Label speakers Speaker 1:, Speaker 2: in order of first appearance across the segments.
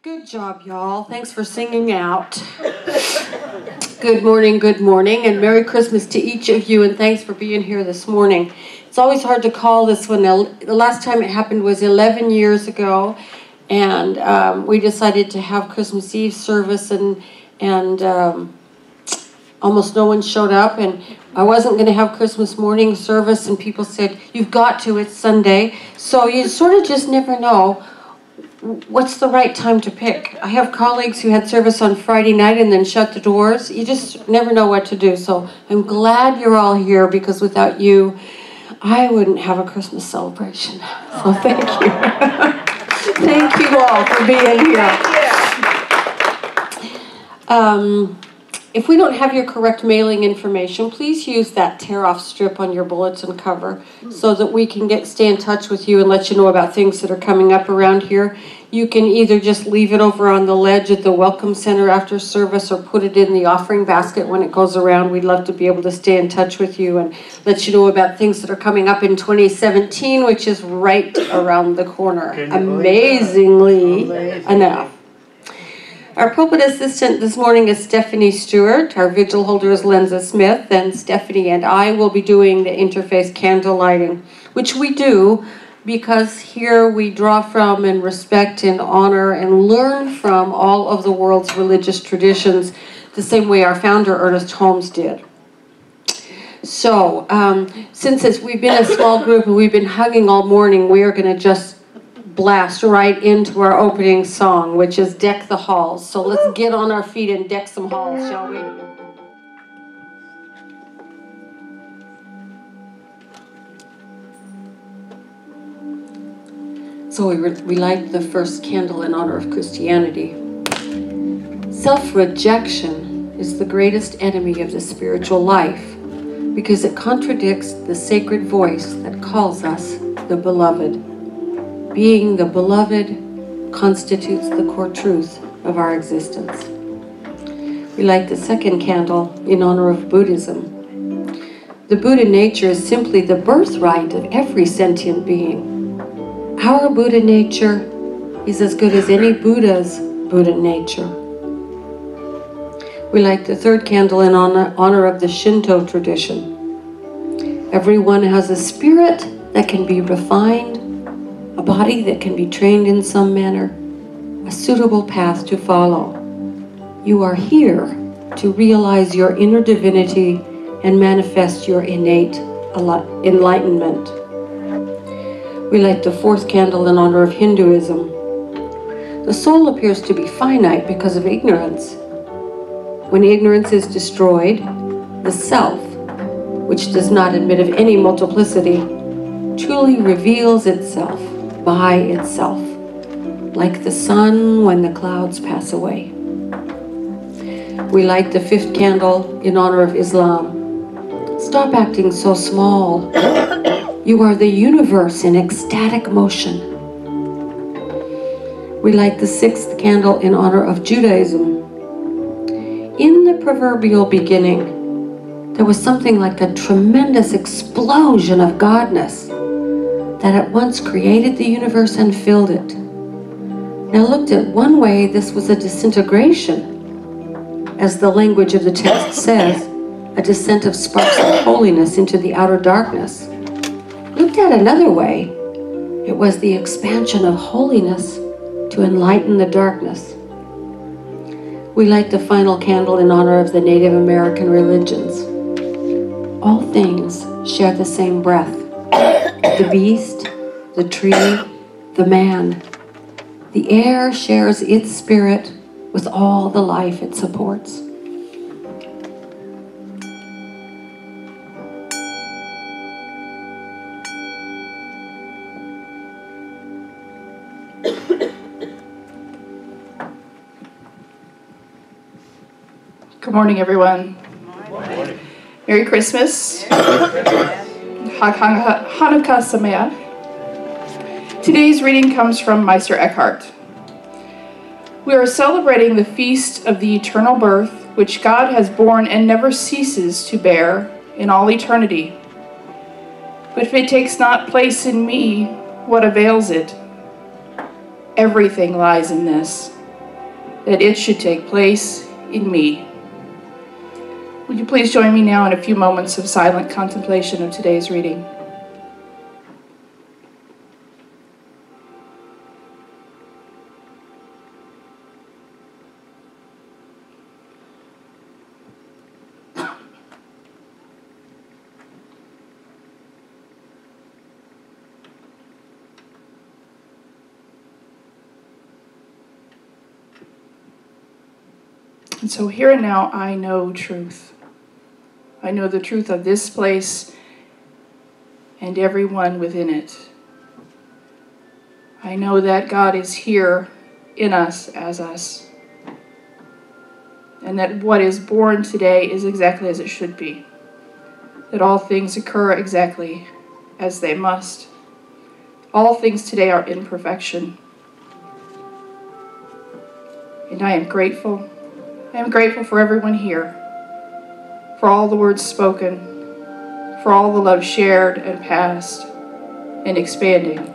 Speaker 1: Good job, y'all. Thanks for singing out. Good morning, and Merry Christmas to each of you, and thanks for being here this morning. It's always hard to call this one. The last time it happened was 11 years ago, and we decided to have Christmas Eve service, and almost no one showed up, and I wasn't going to have Christmas morning service, and people said, "You've got to, it's Sunday." So you sort of just never know what's the right time to pick. I have colleagues who had service on Friday night and then shut the doors. You just never know what to do. So I'm glad you're all here, because without you, I wouldn't have a Christmas celebration. So thank you. Thank you all for being here. If we don't have your correct mailing information, please use that tear-off strip on your bulletin cover so that we can stay in touch with you and let you know about things that are coming up around here. You can either just leave it over on the ledge at the Welcome Center after service or put it in the offering basket when it goes around. We'd love to be able to stay in touch with you and let you know about things that are coming up in 2017, which is right around the corner. Amazingly enough. Our pulpit assistant this morning is Stephanie Stewart. Our vigil holder is Lenza Smith, and Stephanie and I will be doing the interfaith candle lighting, which we do because here we draw from and respect and honor and learn from all of the world's religious traditions the same way our founder Ernest Holmes did. So since we've been a small group and we've been hugging all morning, we are going to just blast right into our opening song, which is Deck the Halls. So let's get on our feet and deck some halls, shall we? So we light the first candle in honor of Christianity. Self-rejection is the greatest enemy of the spiritual life because it contradicts the sacred voice that calls us the beloved. Being the beloved constitutes the core truth of our existence. We light the second candle in honor of Buddhism. The Buddha nature is simply the birthright of every sentient being. Our Buddha nature is as good as any Buddha's Buddha nature. We light the third candle in honor of the Shinto tradition. Everyone has a spirit that can be refined, a body that can be trained in some manner, a suitable path to follow. You are here to realize your inner divinity and manifest your innate enlightenment. We light the fourth candle in honor of Hinduism. The soul appears to be finite because of ignorance. When ignorance is destroyed, the self, which does not admit of any multiplicity, truly reveals itself by itself, like the sun when the clouds pass away. We light the fifth candle in honor of Islam. Stop acting so small. You are the universe in ecstatic motion. We light the sixth candle in honor of Judaism. In the proverbial beginning, there was something like a tremendous explosion of godness that at once created the universe and filled it. Now looked at one way, this was a disintegration. As the language of the text says, a descent of sparks of holiness into the outer darkness. Looked at another way, it was the expansion of holiness to enlighten the darkness. We light the final candle in honor of the Native American religions. All things share the same breath. The beast, the tree, the man. The air shares its spirit with all the life it supports.
Speaker 2: Good morning, everyone. Good morning. Merry Christmas. Hanukkah Sameach. Today's reading comes from Meister Eckhart. We are celebrating the feast of the eternal birth, which God has borne and never ceases to bear in all eternity. But if it takes not place in me, what avails it? Everything lies in this. that it should take place in me. Would you please join me now in a few moments of silent contemplation of today's reading? And so here and now, I know truth. I know the truth of this place and everyone within it. I know that God is here in us as us. And that what is born today is exactly as it should be. That all things occur exactly as they must. All things today are in perfection. And I am grateful. I am grateful for everyone here, for all the words spoken, for all the love shared and passed and expanding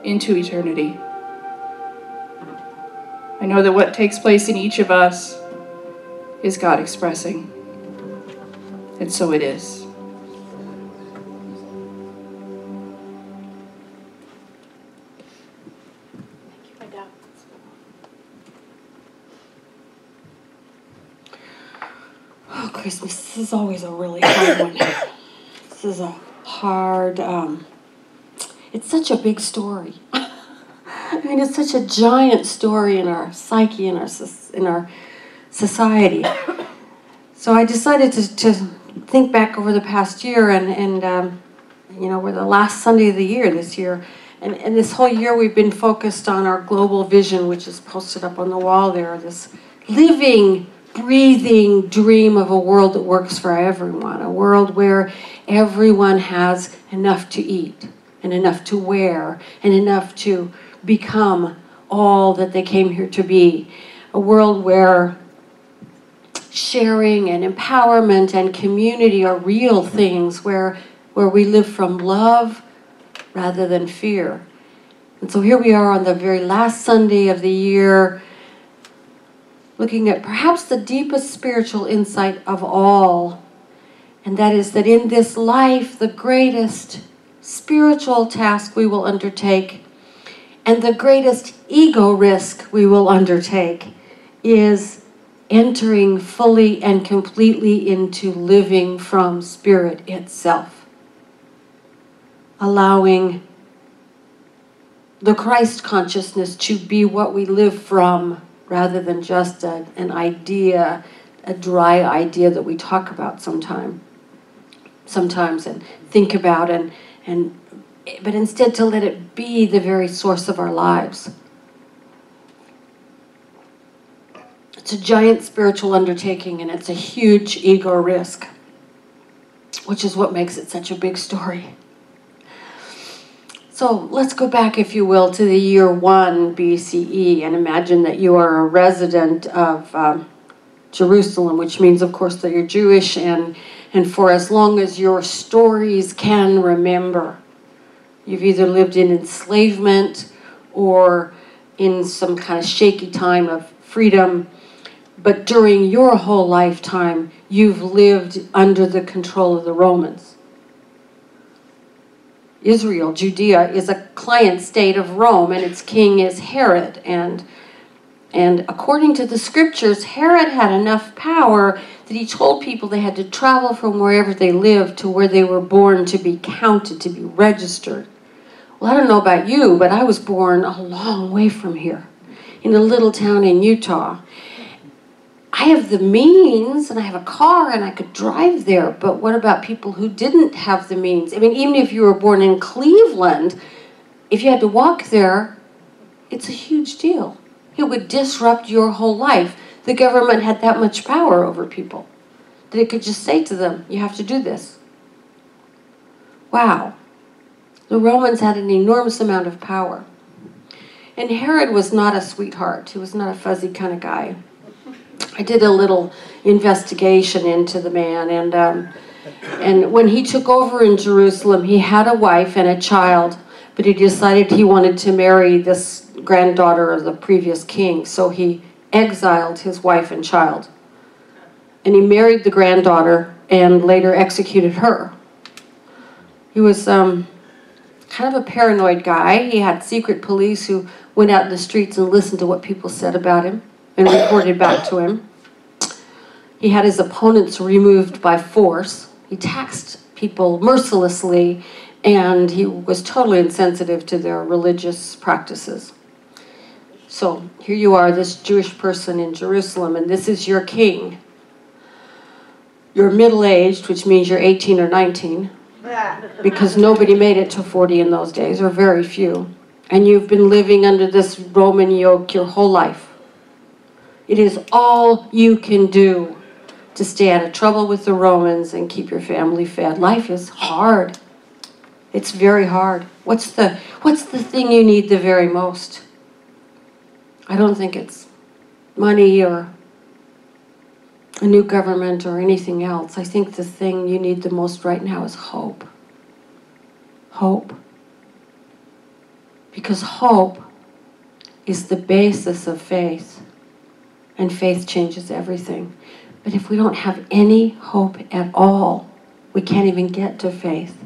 Speaker 2: into eternity. I know that what takes place in each of us is God expressing, and so it is.
Speaker 1: Oh, Christmas, this is always a really hard one. This is a hard, it's such a big story. I mean, it's such a giant story in our psyche, in our society. So I decided to think back over the past year, and you know, we're the last Sunday of the year this year. And this whole year we've been focused on our global vision, which is posted up on the wall there, this living, breathing dream of a world that works for everyone, a world where everyone has enough to eat and enough to wear and enough to become all that they came here to be, a world where sharing and empowerment and community are real things, where we live from love rather than fear. And so here we are on the very last Sunday of the year, looking at perhaps the deepest spiritual insight of all, and that is that in this life, the greatest spiritual task we will undertake and the greatest ego risk we will undertake is entering fully and completely into living from Spirit itself, allowing the Christ consciousness to be what we live from, rather than just an idea, a dry idea that we talk about sometimes and think about, but instead to let it be the very source of our lives. It's a giant spiritual undertaking, and it's a huge ego risk, which is what makes it such a big story. So let's go back, if you will, to the year 1 BCE and imagine that you are a resident of Jerusalem, which means, of course, that you're Jewish, and for as long as your stories can remember, you've either lived in enslavement or in some kind of shaky time of freedom, but during your whole lifetime, you've lived under the control of the Romans. Israel, Judea, is a client state of Rome, and its king is Herod. And according to the scriptures, Herod had enough power that he told people they had to travel from wherever they lived to where they were born to be counted, to be registered. Well, I don't know about you, but I was born a long way from here, in a little town in Utah. I have the means, and I have a car, and I could drive there, but what about people who didn't have the means? I mean, even if you were born in Cleveland, if you had to walk there, it's a huge deal. It would disrupt your whole life. The government had that much power over people that it could just say to them, you have to do this. Wow. The Romans had an enormous amount of power. And Herod was not a sweetheart. He was not a fuzzy kind of guy. I did a little investigation into the man, and when he took over in Jerusalem, he had a wife and a child, but he decided he wanted to marry this granddaughter of the previous king, so he exiled his wife and child. And he married the granddaughter and later executed her. He was kind of a paranoid guy. He had secret police who went out in the streets and listened to what people said about him and reported back to him. He had his opponents removed by force. He taxed people mercilessly, and he was totally insensitive to their religious practices. So here you are, this Jewish person in Jerusalem, and this is your king. You're middle-aged, which means you're 18 or 19, because nobody made it to 40 in those days, or very few. And you've been living under this Roman yoke your whole life. It is all you can do to stay out of trouble with the Romans and keep your family fed. Life is hard. It's very hard. What's the thing you need the very most? I don't think it's money or a new government or anything else. I think the thing you need the most right now is hope. Hope. Because hope is the basis of faith, and faith changes everything. But if we don't have any hope at all, we can't even get to faith.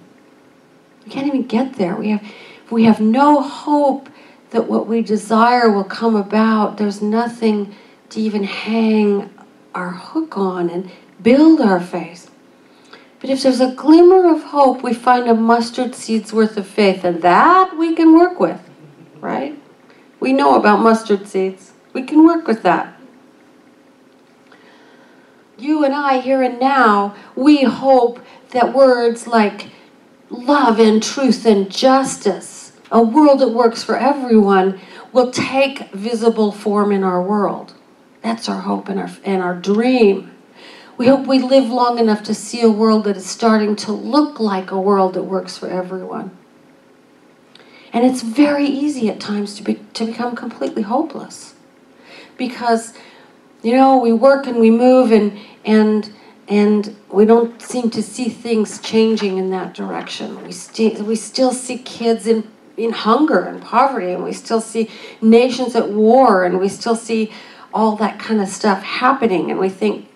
Speaker 1: We can't even get there. If we have no hope that what we desire will come about, there's nothing to even hang our hook on and build our faith. But if there's a glimmer of hope, we find a mustard seed's worth of faith, and that we can work with, right? We know about mustard seeds. We can work with that. You and I, here and now, we hope that words like love and truth and justice, a world that works for everyone, will take visible form in our world. That's our hope and our dream. We hope we live long enough to see a world that is starting to look like a world that works for everyone. And it's very easy at times to become completely hopeless. Because, you know, we work and we move and we don't seem to see things changing in that direction. We still see kids in hunger and poverty, and we still see nations at war, and we still see all that kind of stuff happening, and we think,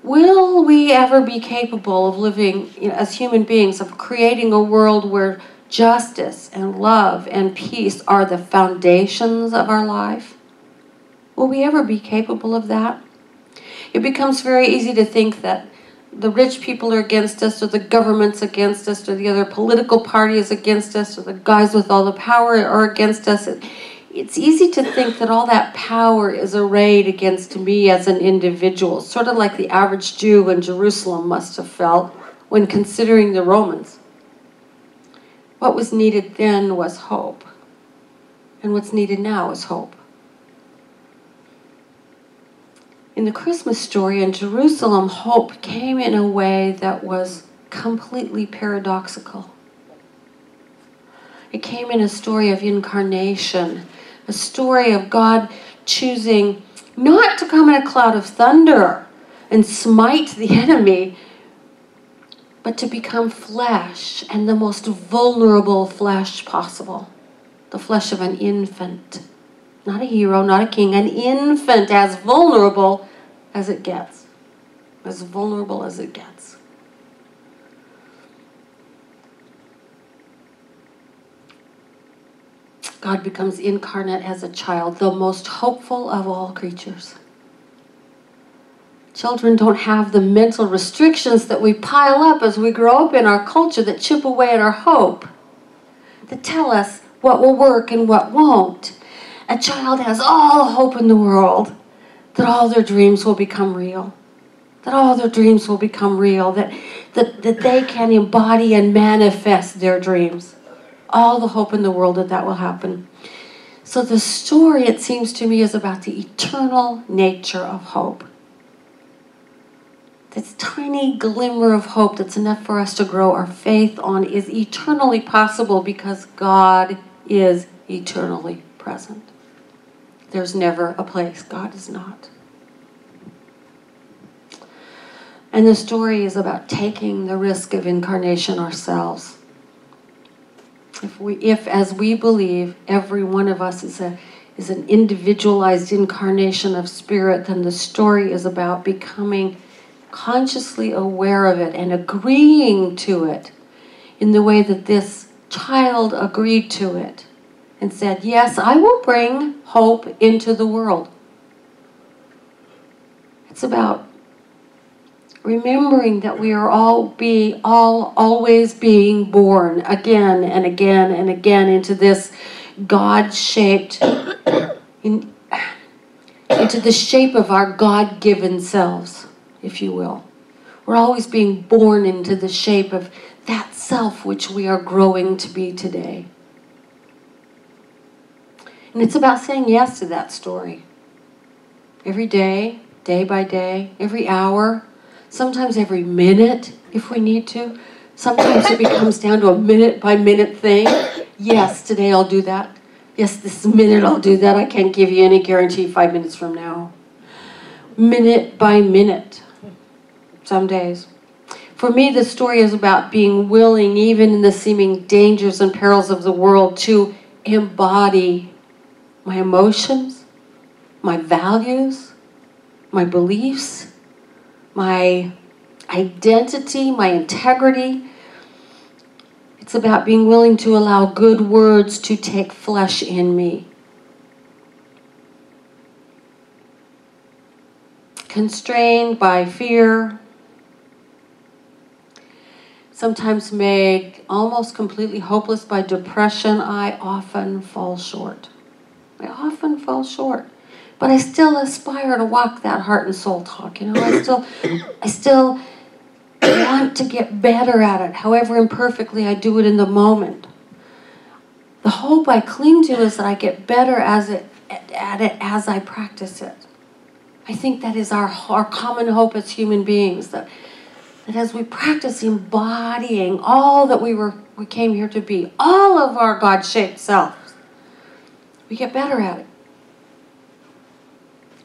Speaker 1: will we ever be capable of living, as human beings, of creating a world where justice and love and peace are the foundations of our life? Will we ever be capable of that? It becomes very easy to think that the rich people are against us, or the government's against us, or the other political party is against us, or the guys with all the power are against us. It's easy to think that all that power is arrayed against me as an individual, sort of like the average Jew in Jerusalem must have felt when considering the Romans. What was needed then was hope, and what's needed now is hope. In the Christmas story in Jerusalem, hope came in a way that was completely paradoxical. It came in a story of incarnation, a story of God choosing not to come in a cloud of thunder and smite the enemy, but to become flesh, and the most vulnerable flesh possible. The flesh of an infant. Not a hero, not a king, an infant, as vulnerable as it gets. As vulnerable as it gets. God becomes incarnate as a child, the most hopeful of all creatures. Children don't have the mental restrictions that we pile up as we grow up in our culture that chip away at our hope, that tell us what will work and what won't. A child has all the hope in the world that all their dreams will become real. That all their dreams will become real. That they can embody and manifest their dreams. All the hope in the world that will happen. So the story, it seems to me, is about the eternal nature of hope. This tiny glimmer of hope that's enough for us to grow our faith on is eternally possible because God is eternally present. There's never a place God is not. And the story is about taking the risk of incarnation ourselves. If, as we believe, every one of us is an individualized incarnation of spirit, then the story is about becoming consciously aware of it and agreeing to it in the way that this child agreed to it and said, yes, I will bring hope into the world. It's about remembering that we are always being born again and again and again into this God-shaped, into the shape of our God-given selves, if you will. We're always being born into the shape of that self which we are growing to be today. And it's about saying yes to that story. Every day, day by day, every hour, sometimes every minute if we need to. Sometimes it becomes down to a minute-by-minute thing. Yes, today I'll do that. Yes, this minute I'll do that. I can't give you any guarantee 5 minutes from now. Minute by minute. Some days. For me, the story is about being willing, even in the seeming dangers and perils of the world, to embody my emotions, my values, my beliefs, my identity, my integrity. It's about being willing to allow good words to take flesh in me. Constrained by fear, sometimes made almost completely hopeless by depression, I often fall short. I often fall short. But I still aspire to walk that heart and soul talk, you know. I still want to get better at it. However imperfectly I do it in the moment. The hope I cling to is that I get better at it as I practice it. I think that is our common hope as human beings, that as we practice embodying all that we came here to be, all of our God-shaped selves, we get better at it.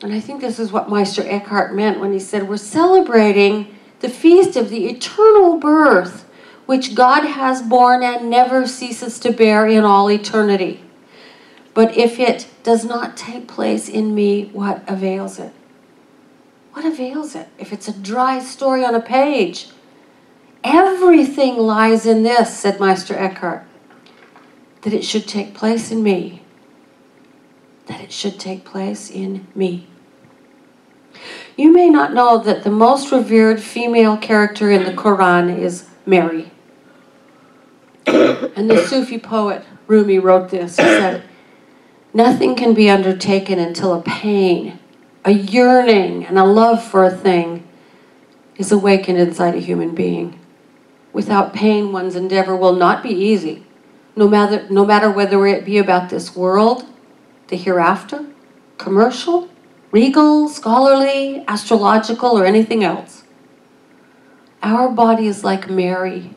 Speaker 1: And I think this is what Meister Eckhart meant when he said, we're celebrating the feast of the eternal birth, which God has borne and never ceases to bear in all eternity. But if it does not take place in me, what avails it? What avails it if it's a dry story on a page? Everything lies in this, said Meister Eckhart, that it should take place in me. That it should take place in me. You may not know that the most revered female character in the Quran is Mary. And the Sufi poet Rumi wrote this. He said, nothing can be undertaken until a pain, a yearning, and a love for a thing is awakened inside a human being. Without pain, one's endeavor will not be easy, no matter whether it be about this world, the hereafter, commercial, regal, scholarly, astrological, or anything else. Our body is like Mary,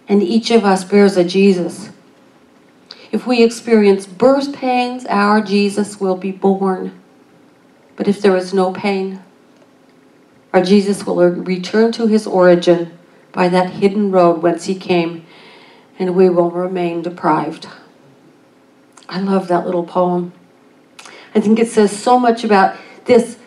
Speaker 1: and each of us bears a Jesus. If we experience birth pains, our Jesus will be born. But if there is no pain, our Jesus will return to his origin by that hidden road whence he came, and we will remain deprived. I love that little poem. I think it says so much about this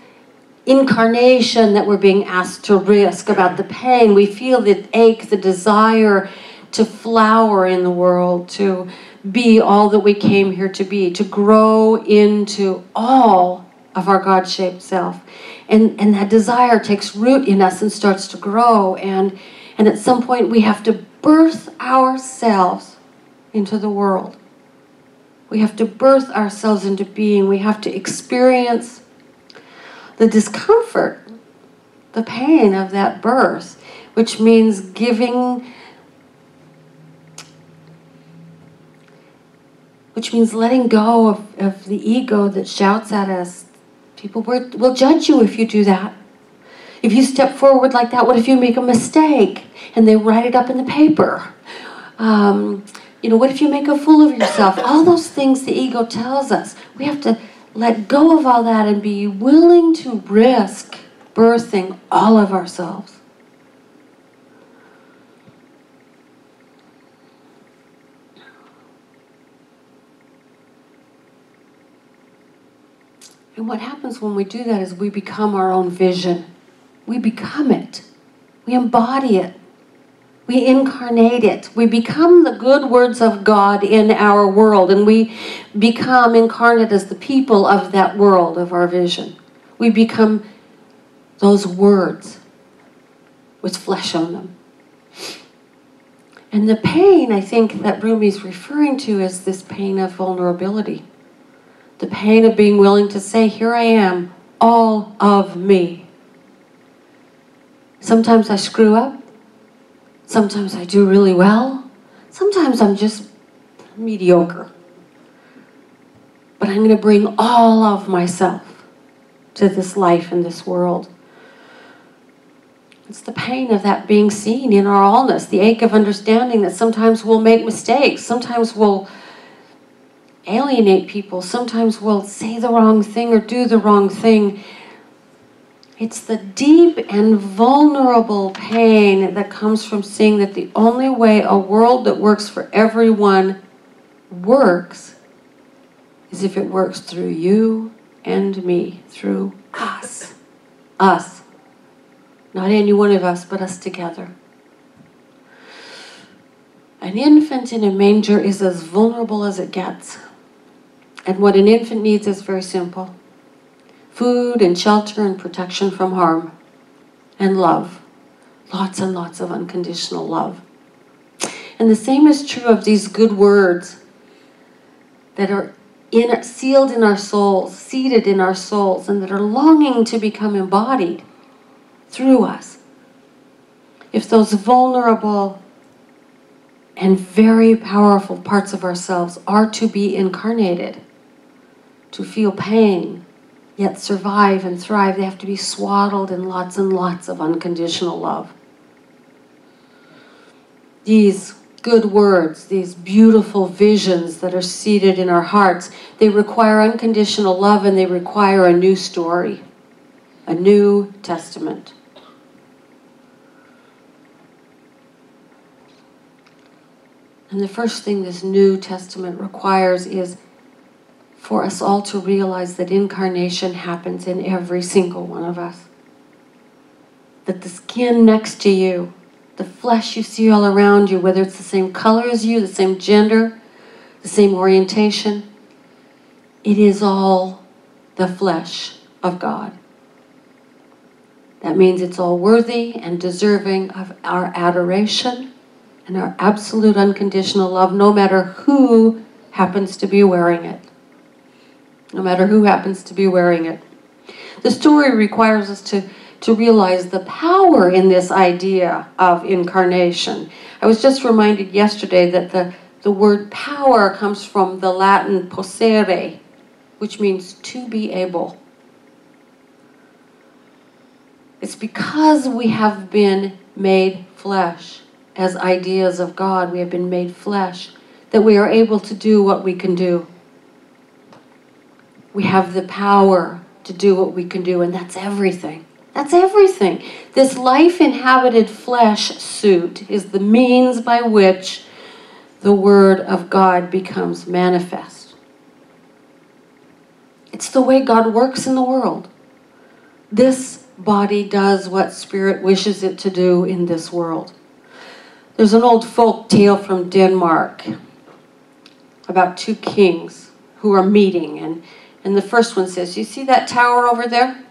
Speaker 1: incarnation that we're being asked to risk, about the pain. We feel the ache, the desire to flower in the world, to be all that we came here to be, to grow into all of our God-shaped self. And that desire takes root in us and starts to grow. And at some point we have to birth ourselves into the world. We have to birth ourselves into being. We have to experience the discomfort, the pain of that birth, which means letting go of the ego that shouts at us. People will judge you if you do that. If you step forward like that, what if you make a mistake? And they write it up in the paper. What if you make a fool of yourself? All those things the ego tells us. We have to let go of all that and be willing to risk birthing all of ourselves. And what happens when we do that is we become our own vision. We become it. We embody it. We incarnate it. We become the good words of God in our world, and we become incarnate as the people of that world, of our vision. We become those words with flesh on them. And the pain, I think, that Rumi's referring to is this pain of vulnerability. The pain of being willing to say, here I am, all of me. Sometimes I screw up. Sometimes I do really well. Sometimes I'm just mediocre. But I'm going to bring all of myself to this life and this world. It's the pain of that being seen in our allness, the ache of understanding that sometimes we'll make mistakes, sometimes we'll alienate people, sometimes we'll say the wrong thing or do the wrong thing. It's the deep and vulnerable pain that comes from seeing that the only way a world that works for everyone works is if it works through you and me, through us. Us. Not any one of us, but us together. An infant in a manger is as vulnerable as it gets. And what an infant needs is very simple. Food and shelter and protection from harm. And love. Lots and lots of unconditional love. And the same is true of these good words that are sealed in our souls, seated in our souls, and that are longing to become embodied through us. If those vulnerable and very powerful parts of ourselves are to be incarnated, to feel pain, yet survive and thrive, they have to be swaddled in lots and lots of unconditional love. These good words, these beautiful visions that are seated in our hearts, they require unconditional love, and they require a new story, a new testament. And the first thing this New Testament requires is for us all to realize that incarnation happens in every single one of us. That the skin next to you, the flesh you see all around you, whether it's the same color as you, the same gender, the same orientation, it is all the flesh of God. That means it's all worthy and deserving of our adoration and our absolute unconditional love, no matter who happens to be wearing it. No matter who happens to be wearing it. The story requires us to realize the power in this idea of incarnation. I was just reminded yesterday that the word power comes from the Latin possere, which means to be able. It's because we have been made flesh as ideas of God, we have been made flesh, that we are able to do what we can do. We have the power to do what we can do, and that's everything. That's everything. This life-inhabited flesh suit is the means by which the Word of God becomes manifest. It's the way God works in the world. This body does what Spirit wishes it to do in this world. There's an old folk tale from Denmark about two kings who are meeting, and the first one says, you see that tower over there?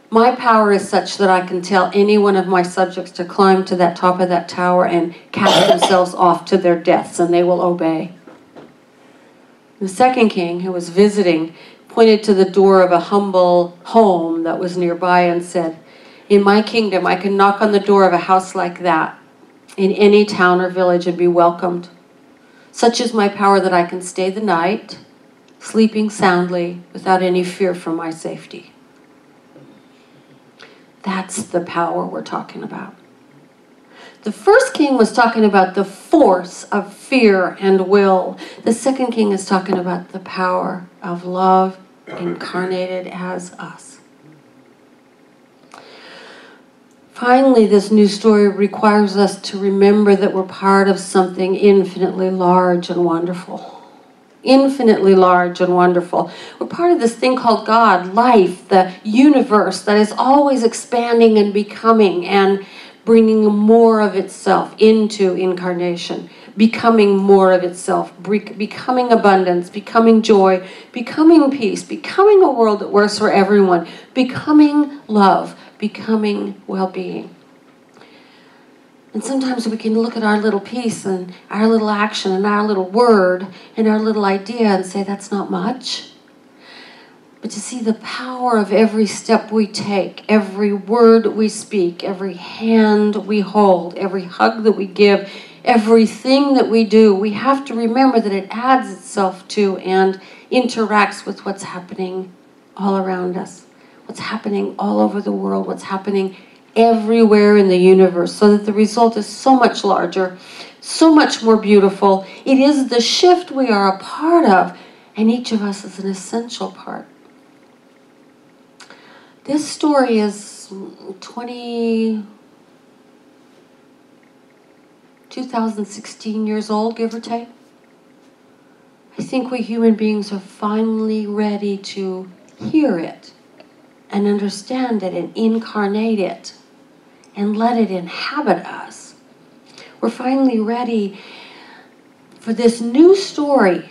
Speaker 1: My power is such that I can tell any one of my subjects to climb to that top of that tower and cast themselves off to their deaths, and they will obey. The second king, who was visiting, pointed to the door of a humble home that was nearby and said, in my kingdom, I can knock on the door of a house like that in any town or village and be welcomed. Such is my power that I can stay the night, sleeping soundly, without any fear for my safety. That's the power we're talking about. The first king was talking about the force of fear and will. The second king is talking about the power of love incarnated as us. Finally, this new story requires us to remember that we're part of something infinitely large and wonderful. infinitely large and wonderful. We're part of this thing called God, life, the universe that is always expanding and becoming and bringing more of itself into incarnation, becoming more of itself, becoming abundance, becoming joy, becoming peace, becoming a world that works for everyone, becoming love, becoming well-being. And sometimes we can look at our little piece and our little action and our little word and our little idea and say, that's not much. But to see the power of every step we take, every word we speak, every hand we hold, every hug that we give, everything that we do, we have to remember that it adds itself to and interacts with what's happening all around us, what's happening all over the world, what's happening everywhere in the universe, so that the result is so much larger, so much more beautiful. It is the shift we are a part of, and each of us is an essential part. This story is 2016 years old, give or take. I think we human beings are finally ready to hear it and understand it and incarnate it and let it inhabit us. We're finally ready for this new story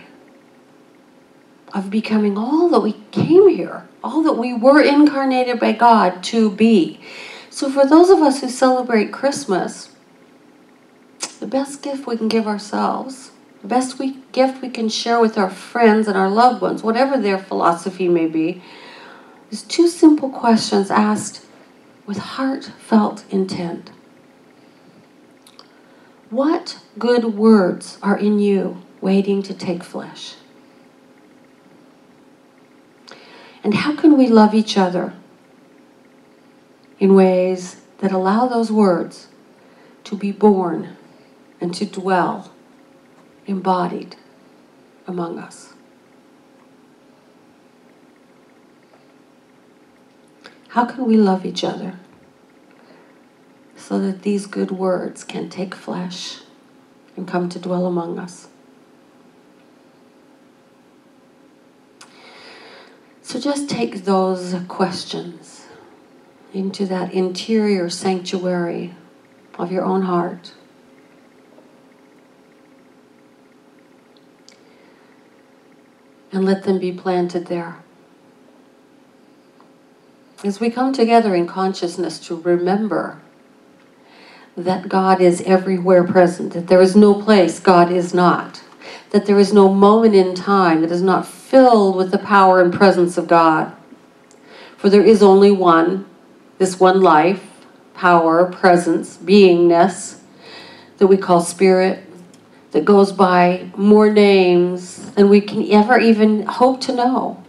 Speaker 1: of becoming all that we came here, all that we were incarnated by God to be. So for those of us who celebrate Christmas, the best gift we can give ourselves, the best gift we can share with our friends and our loved ones, whatever their philosophy may be, is two simple questions asked with heartfelt intent. What good words are in you waiting to take flesh? And how can we love each other in ways that allow those words to be born and to dwell, embodied among us? How can we love each other so that these good words can take flesh and come to dwell among us? So just take those questions into that interior sanctuary of your own heart. And let them be planted there. As we come together in consciousness to remember that God is everywhere present, that there is no place God is not, that there is no moment in time that is not filled with the power and presence of God. For there is only one, this one life, power, presence, beingness that we call spirit, that goes by more names than we can ever even hope to know.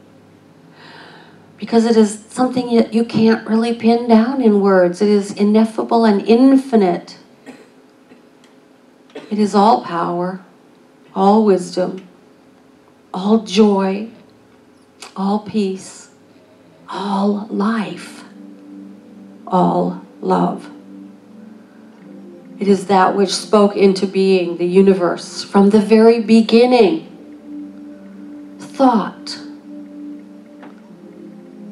Speaker 1: Because it is something that you can't really pin down in words. It is ineffable and infinite. It is all power, all wisdom, all joy, all peace, all life, all love. It is that which spoke into being the universe from the very beginning. Thought,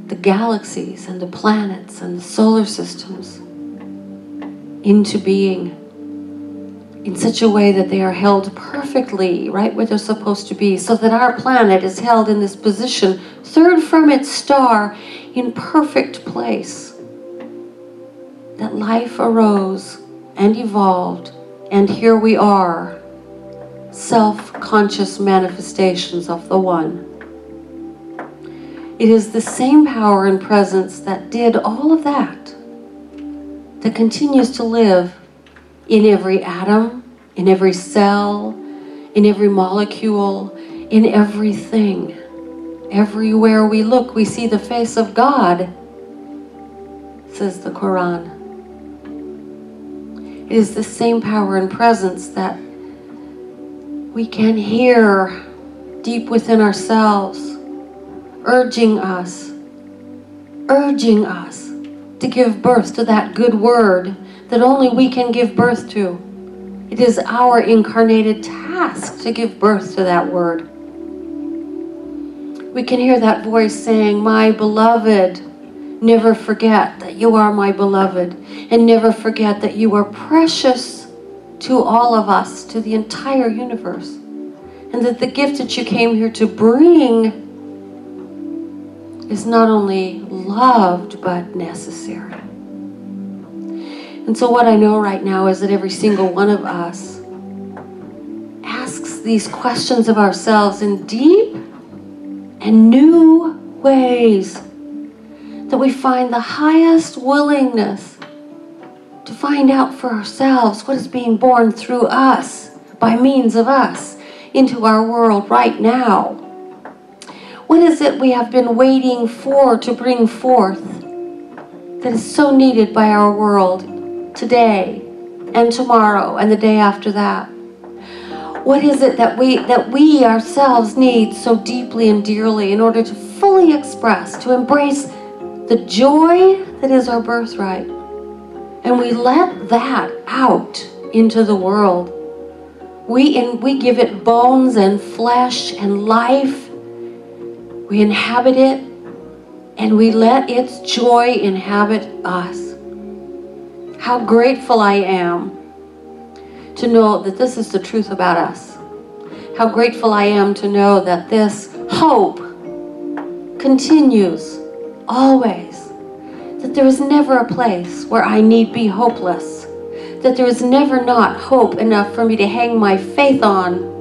Speaker 1: the galaxies and the planets and the solar systems into being in such a way that they are held perfectly right where they're supposed to be, so that our planet is held in this position, third from its star, in perfect place. That life arose and evolved, and here we are, self-conscious manifestations of the One. It is the same power and presence that did all of that, that continues to live in every atom, in every cell, in every molecule, in everything. Everywhere we look, we see the face of God, says the Quran. It is the same power and presence that we can hear deep within ourselves, urging us to give birth to that good word that only we can give birth to. It is our incarnated task to give birth to that word. We can hear that voice saying, my beloved, never forget that you are my beloved, and never forget that you are precious to all of us, to the entire universe, and that the gift that you came here to bring is not only loved, but necessary. And so what I know right now is that every single one of us asks these questions of ourselves in deep and new ways, that we find the highest willingness to find out for ourselves what is being born through us, by means of us, into our world right now. What is it we have been waiting for to bring forth that is so needed by our world today and tomorrow and the day after that? What is it that we ourselves need so deeply and dearly in order to fully express, to embrace the joy that is our birthright? And we let that out into the world. We give it bones and flesh and life. We inhabit it, and we let its joy inhabit us. How grateful I am to know that this is the truth about us. How grateful I am to know that this hope continues always. That there is never a place where I need be hopeless. That there is never not hope enough for me to hang my faith on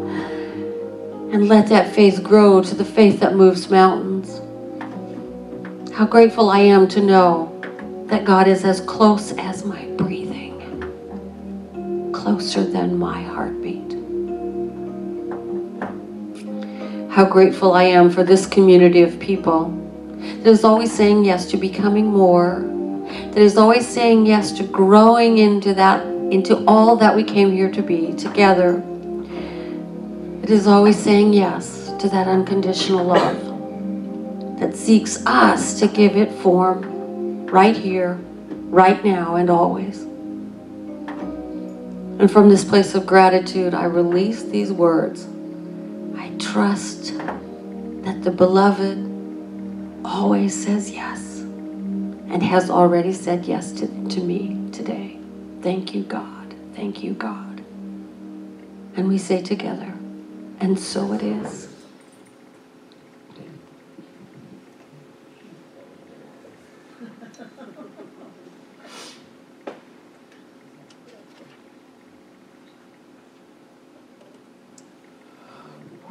Speaker 1: and let that faith grow to the faith that moves mountains. How grateful I am to know that God is as close as my breathing, closer than my heartbeat. How grateful I am for this community of people that is always saying yes to becoming more, that is always saying yes to growing into all that we came here to be together. It is always saying yes to that unconditional love that seeks us to give it form right here, right now, and always. And from this place of gratitude, I release these words. I trust that the beloved always says yes and has already said yes to me today. Thank you, God. Thank you, God. And we say together, and so it is.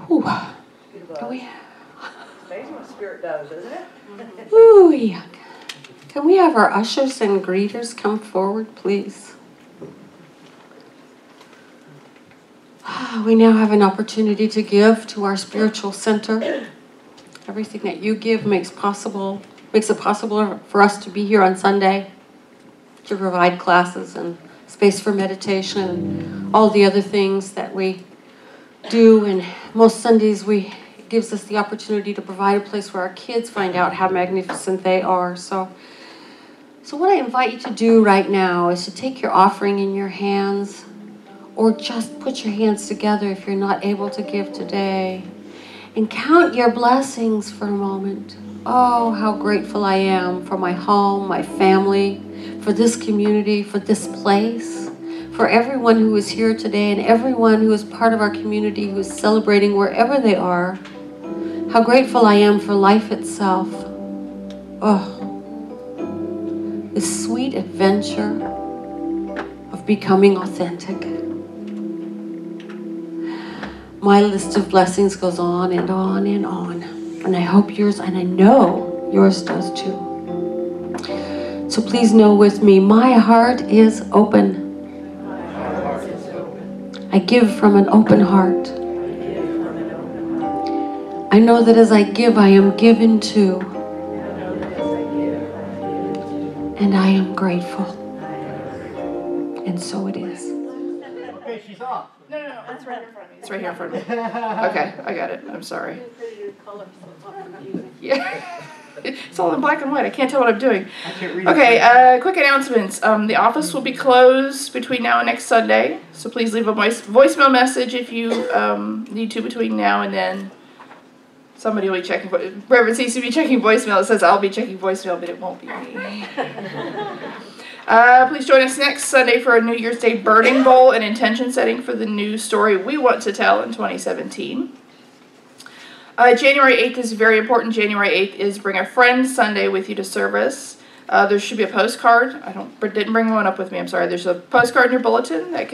Speaker 1: Ooh. Can we?
Speaker 3: Amazing what spirit does, isn't it?
Speaker 1: Ooh, yeah. Can we have our ushers and greeters come forward, please? We now have an opportunity to give to our spiritual center. Everything that you give makes it possible for us to be here on Sunday, to provide classes and space for meditation and all the other things that we do. And most Sundays it gives us the opportunity to provide a place where our kids find out how magnificent they are. So what I invite you to do right now is to take your offering in your hands, or just put your hands together if you're not able to give today, and count your blessings for a moment. Oh, how grateful I am for my home, my family, for this community, for this place, for everyone who is here today and everyone who is part of our community who is celebrating wherever they are. How grateful I am for life itself. Oh, this sweet adventure of becoming authentic. My list of blessings goes on and on and on. And I hope yours, and I know yours does too. So please know with me, my heart is open. I give from an open heart. I know that as I give, I am given to. And I am grateful. And so it is.
Speaker 3: Okay, she's off.
Speaker 2: No, it's right here in front of me. It's right here in front of me. Okay, I got it. I'm sorry. Yeah. It's all in black and white. I can't tell what I'm doing.
Speaker 3: I can't read
Speaker 2: Okay, quick announcements. The office will be closed between now and next Sunday, so please leave a voicemail message if you need to between now and then. Somebody will be checking. Reverend seems to be checking voicemail. It says I'll be checking voicemail, but it won't be me. Please join us next Sunday for a New Year's Day burning bowl and intention setting for the new story we want to tell in 2017. January 8th is very important. January 8th is Bring a Friend Sunday with you to service. There should be a postcard. Didn't bring one up with me. I'm sorry. There's a postcard in your bulletin that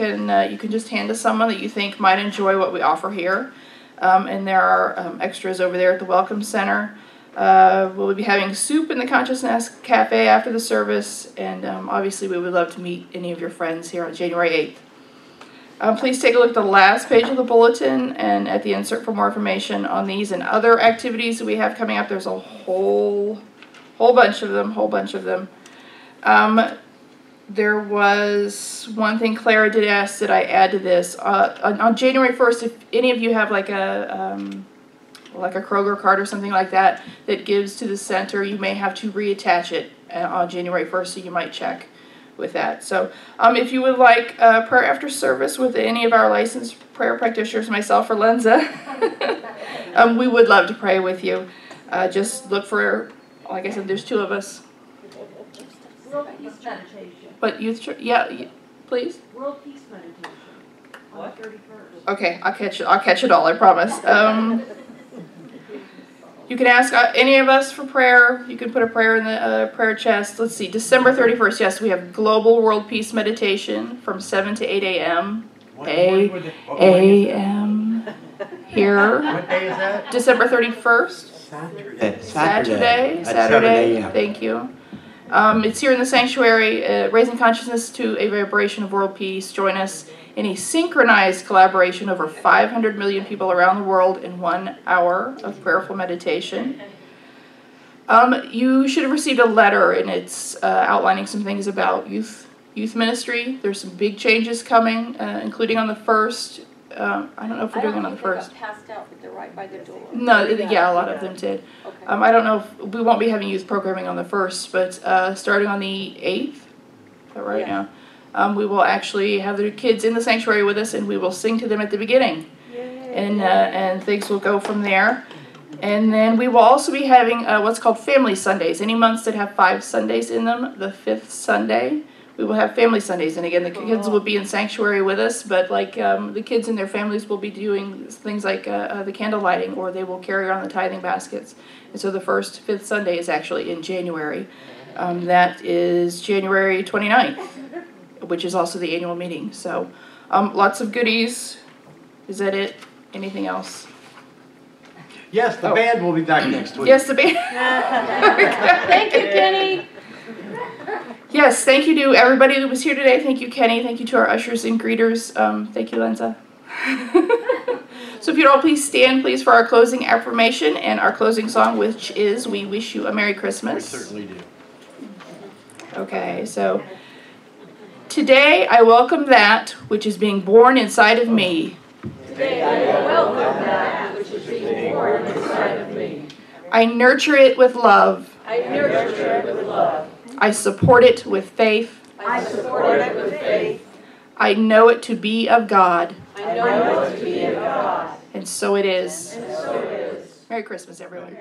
Speaker 2: you can just hand to someone that you think might enjoy what we offer here. And there are extras over there at the Welcome Center. We'll be having soup in the Consciousness Cafe after the service, and obviously we would love to meet any of your friends here on January 8th. Please take a look at the last page of the bulletin and at the insert for more information on these and other activities that we have coming up. There's a whole bunch of them. There was one thing Clara did ask that I add to this. On January 1st, if any of you have like a Kroger card or something like that gives to the center, you may have to reattach it on January 1st, so you might check with that. So if you would like prayer after service with any of our licensed prayer practitioners, myself or Lenza, we would love to pray with you. Just look for, like I said, there's 2 of us.
Speaker 3: World Peace Meditation.
Speaker 2: But please?
Speaker 3: World Peace Meditation. On the 31st.
Speaker 2: Okay, I'll catch it all, I promise. You can ask any of us for prayer. You can put a prayer in the prayer chest. Let's see, December 31st, yes, we have Global World Peace Meditation from 7 to 8 a.m. A.m. here.
Speaker 4: What day is that?
Speaker 2: December 31st. Saturday. Thank you. It's here in the sanctuary, raising consciousness to a vibration of world peace. Join us in a synchronized collaboration over 500 million people around the world in 1 hour of prayerful meditation. You should have received a letter, and it's outlining some things about youth ministry. There's some big changes coming, including on the 1st. I don't know if we're doing it on the 1st.
Speaker 5: Passed out, but they're right by the door.
Speaker 2: No, yeah, a lot of them did.
Speaker 5: Okay.
Speaker 2: I don't know if we won't be having youth programming on the 1st, but starting on the 8th, is that right now? We will actually have the kids in the sanctuary with us, and we will sing to them at the beginning. And things will go from there. And then we will also be having what's called Family Sundays. Any months that have 5 Sundays in them, the 5th Sunday, we will have Family Sundays. And again, the kids will be in sanctuary with us, but like the kids and their families will be doing things like the candle lighting, or they will carry around the tithing baskets. And so the 5th Sunday is actually in January. That is January 29th, which is also the annual meeting. So lots of goodies. Is that it? Anything else?
Speaker 4: Yes, the band will be back next week.
Speaker 2: Yes, the band.
Speaker 5: Thank you, Kenny.
Speaker 2: Yes, thank you to everybody that was here today. Thank you, Kenny. Thank you to our ushers and greeters. Thank you, Lenza. So if you'd all please stand, please, for our closing affirmation and our closing song, which is We Wish You a Merry Christmas.
Speaker 4: We certainly do.
Speaker 2: Okay, so today I welcome that which is being born inside of me.
Speaker 3: Today I welcome that which is being born inside of me.
Speaker 2: I nurture it with love.
Speaker 3: I nurture it with love.
Speaker 2: I support it with faith.
Speaker 3: I support it with faith.
Speaker 2: I know it to be of God.
Speaker 3: I know it to be of God.
Speaker 2: And so it is.
Speaker 3: And so it is.
Speaker 2: Merry Christmas, everyone.